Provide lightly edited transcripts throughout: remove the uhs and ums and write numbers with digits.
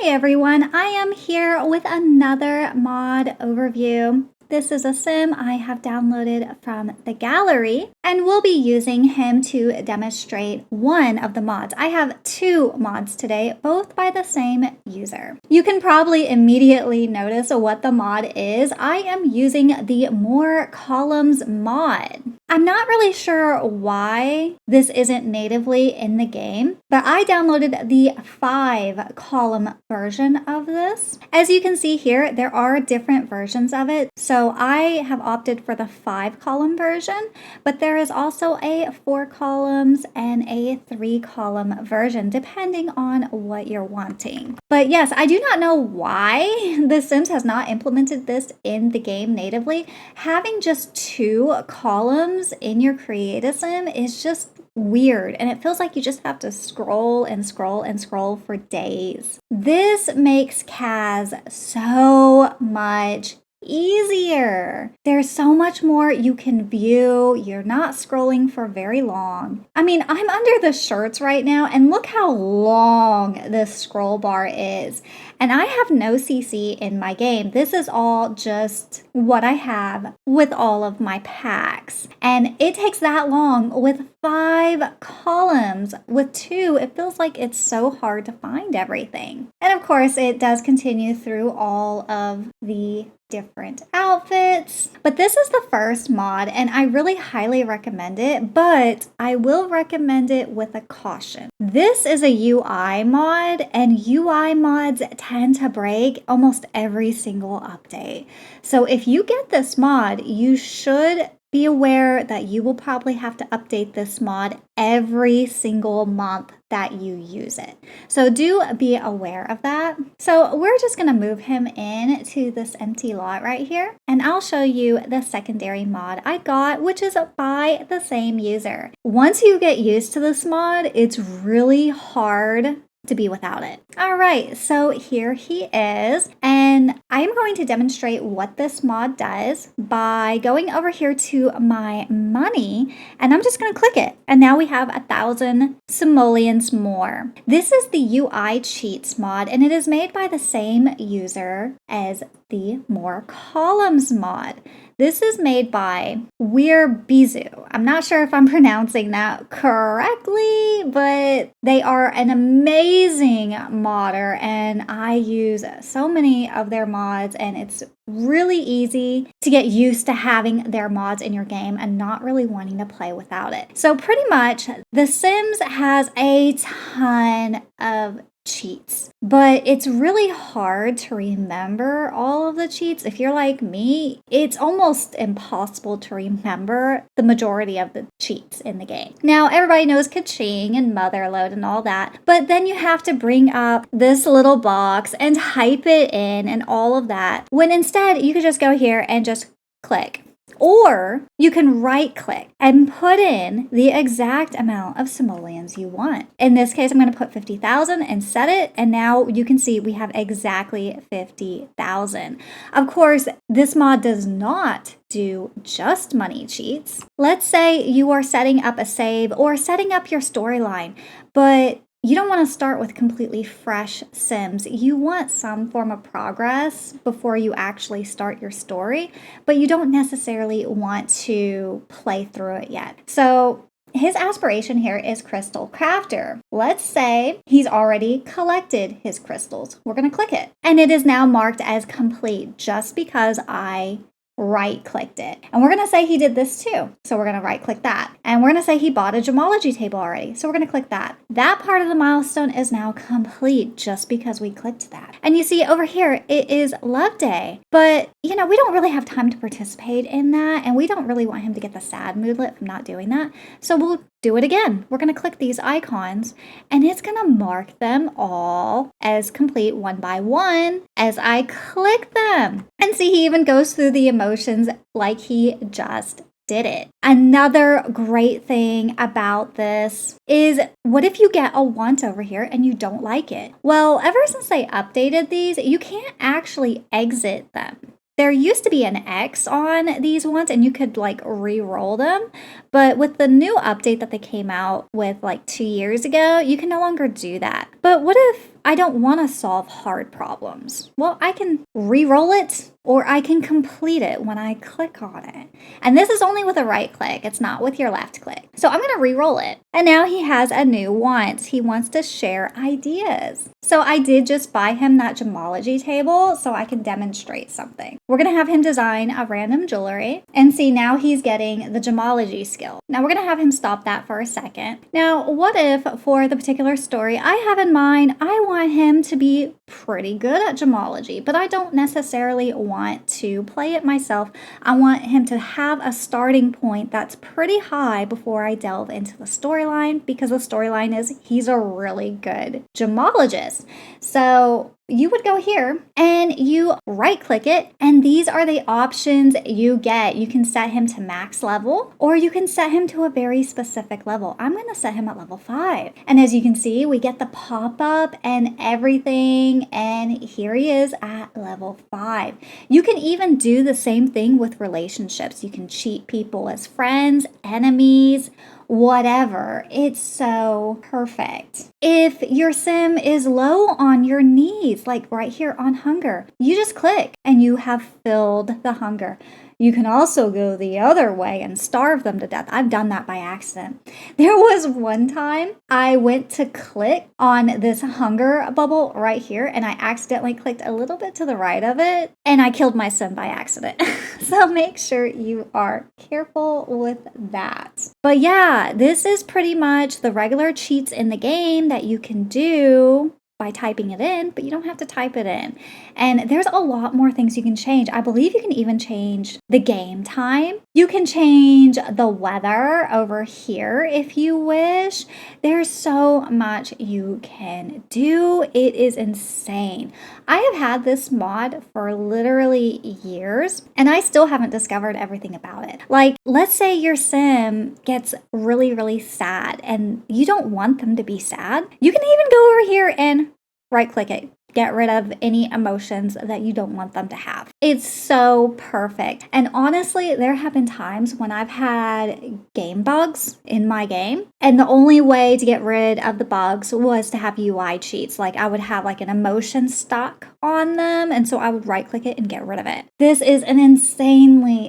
Hey everyone, I am here with another mod overview. This is a sim I have downloaded from the gallery, and we'll be using him to demonstrate one of the mods. I have two mods today, both by the same user. You can probably immediately notice what the mod is. I am using the More Columns mod. I'm not really sure why this isn't natively in the game, but I downloaded the 5-column version of this. As you can see here, there are different versions of it. So I have opted for the 5-column version, but there is also a 4 columns and a 3-column version, depending on what you're wanting. But yes, I do not know why The Sims has not implemented this in the game natively. Having just 2 columns in your Create-A-Sim is just weird, and it feels like you just have to scroll and scroll and scroll for days. This makes CAS so much easier. There's so much more you can view. You're not scrolling for very long. I mean, I'm under the shirts right now, and look how long this scroll bar is. And I have no CC in my game. This is all just what I have with all of my packs. And it takes that long with 5 columns. With 2, it feels like it's so hard to find everything. And of course, it does continue through all of the different outfits. But this is the first mod, and I really highly recommend it, but I will recommend it with a caution. This is a UI mod, and UI mods tend to break almost every single update. So if you get this mod, you should be aware that you will probably have to update this mod every single month that you use it. So do be aware of that. So we're just going to move him in to this empty lot right here, and I'll show you the secondary mod I got, which is by the same user. Once you get used to this mod, it's really hard to be without it. All right, so here he is, and I'm going to demonstrate what this mod does by going over here to my money, and I'm just going to click it, and now we have 1,000 simoleons more. This is the UI cheats mod, and it is made by the same user as the More Columns mod. This is made by Weirbizu. I'm not sure if I'm pronouncing that correctly, but they are an amazing modder, and I use so many of their mods, and it's really easy to get used to having their mods in your game and not really wanting to play without it. So pretty much, The Sims has a ton of cheats, but it's really hard to remember all of the cheats. If you're like me, it's almost impossible to remember the majority of the cheats in the game. Now, everybody knows Kaching and Motherload and all that, but then you have to bring up this little box and type it in and all of that, when instead you could just go here and just click. Or you can right click and put in the exact amount of simoleons you want. In this case, I'm going to put 50,000 and set it. And now you can see we have exactly 50,000. Of course, this mod does not do just money cheats. Let's say you are setting up a save or setting up your storyline, but you don't want to start with completely fresh Sims. You want some form of progress before you actually start your story, but you don't necessarily want to play through it yet. So his aspiration here is Crystal Crafter. Let's say he's already collected his crystals. We're going to click it, and it is now marked as complete just because I right-clicked it. And we're going to say he did this too. So we're going to right-click that. And we're going to say he bought a gemology table already. So we're going to click that. That part of the milestone is now complete just because we clicked that. And you see over here, it is Love Day. But, you know, we don't really have time to participate in that. And we don't really want him to get the sad moodlet from not doing that. So we'll do it again. We're going to click these icons, and it's going to mark them all as complete one by one as I click them. And see, he even goes through the emotions like he just did it. Another great thing about this is, what if you get a want over here and you don't like it? Well, ever since they updated these, you can't actually exit them. There used to be an X on these ones, and you could like re-roll them. But with the new update that they came out with like 2 years ago, you can no longer do that. But what if I don't want to solve hard problems. Well, I can re-roll it or I can complete it when I click on it. And this is only with a right click. It's not with your left click. So I'm going to re-roll it. And now he has a new want. He wants to share ideas. So I did just buy him that gemology table so I can demonstrate something. We're going to have him design a random jewelry and see now he's getting the gemology skill. Now we're going to have him stop that for a second. Now, what if for the particular story I have in mind, I want him to be pretty good at gemology, but I don't necessarily want to play it myself. I want him to have a starting point that's pretty high before I delve into the storyline, because the storyline is he's a really good gemologist. So you would go here and you right click it, and these are the options you get. You can set him to max level or you can set him to a very specific level. I'm going to set him at level 5. And as you can see, we get the pop-up and everything, and here he is at level 5. You can even do the same thing with relationships. You can cheat people as friends, enemies, whatever. It's so perfect. If your sim is low on your needs, like right here on hunger, you just click and you have filled the hunger. You can also go the other way and starve them to death. I've done that by accident. There was one time I went to click on this hunger bubble right here, and I accidentally clicked a little bit to the right of it, and I killed my sim by accident. So make sure you are careful with that. But yeah, this is pretty much the regular cheats in the game that you can do by typing it in, but you don't have to type it in. And there's a lot more things you can change. I believe you can even change the game time. You can change the weather over here if you wish. There's so much you can do. It is insane. I have had this mod for literally years, and I still haven't discovered everything about it. Like, let's say your sim gets really, really sad and you don't want them to be sad. You can even go over here and right click it. Get rid of any emotions that you don't want them to have. It's so perfect. And honestly, there have been times when I've had game bugs in my game, and the only way to get rid of the bugs was to have UI cheats. Like I would have like an emotion stuck on them, and so I would right click it and get rid of it. This is an insanely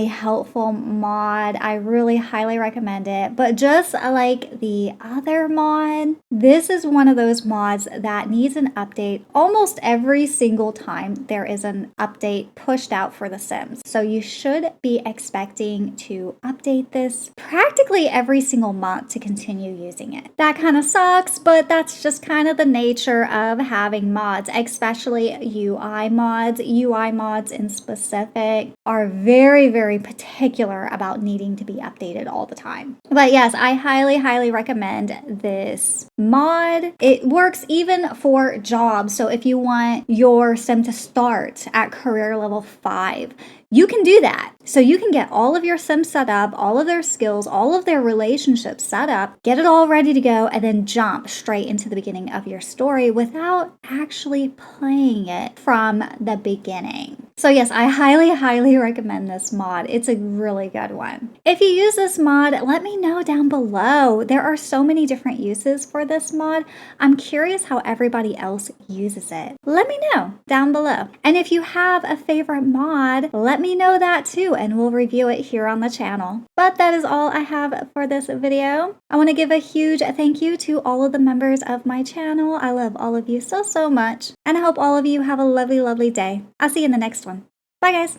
helpful mod. I really highly recommend it. But just like the other mod, this is one of those mods that needs an update almost every single time there is an update pushed out for The Sims. So you should be expecting to update this practically every single month to continue using it. That kind of sucks, but that's just kind of the nature of having mods, especially UI mods. UI mods in specific are very, very particular about needing to be updated all the time. But yes, I highly recommend this mod. It works even for jobs. So if you want your sim to start at career level 5, you can do that. So you can get all of your sims set up, all of their skills, all of their relationships set up, get it all ready to go, and then jump straight into the beginning of your story without actually playing it from the beginning. So yes, I highly recommend this mod. It's a really good one. If you use this mod, let me know down below. There are so many different uses for this mod. I'm curious how everybody else uses it. Let me know down below. And if you have a favorite mod, let me know that too, and we'll review it here on the channel. But that is all I have for this video. I want to give a huge thank you to all of the members of my channel. I love all of you so much, and I hope all of you have a lovely day. I'll see you in the next one. Bye guys!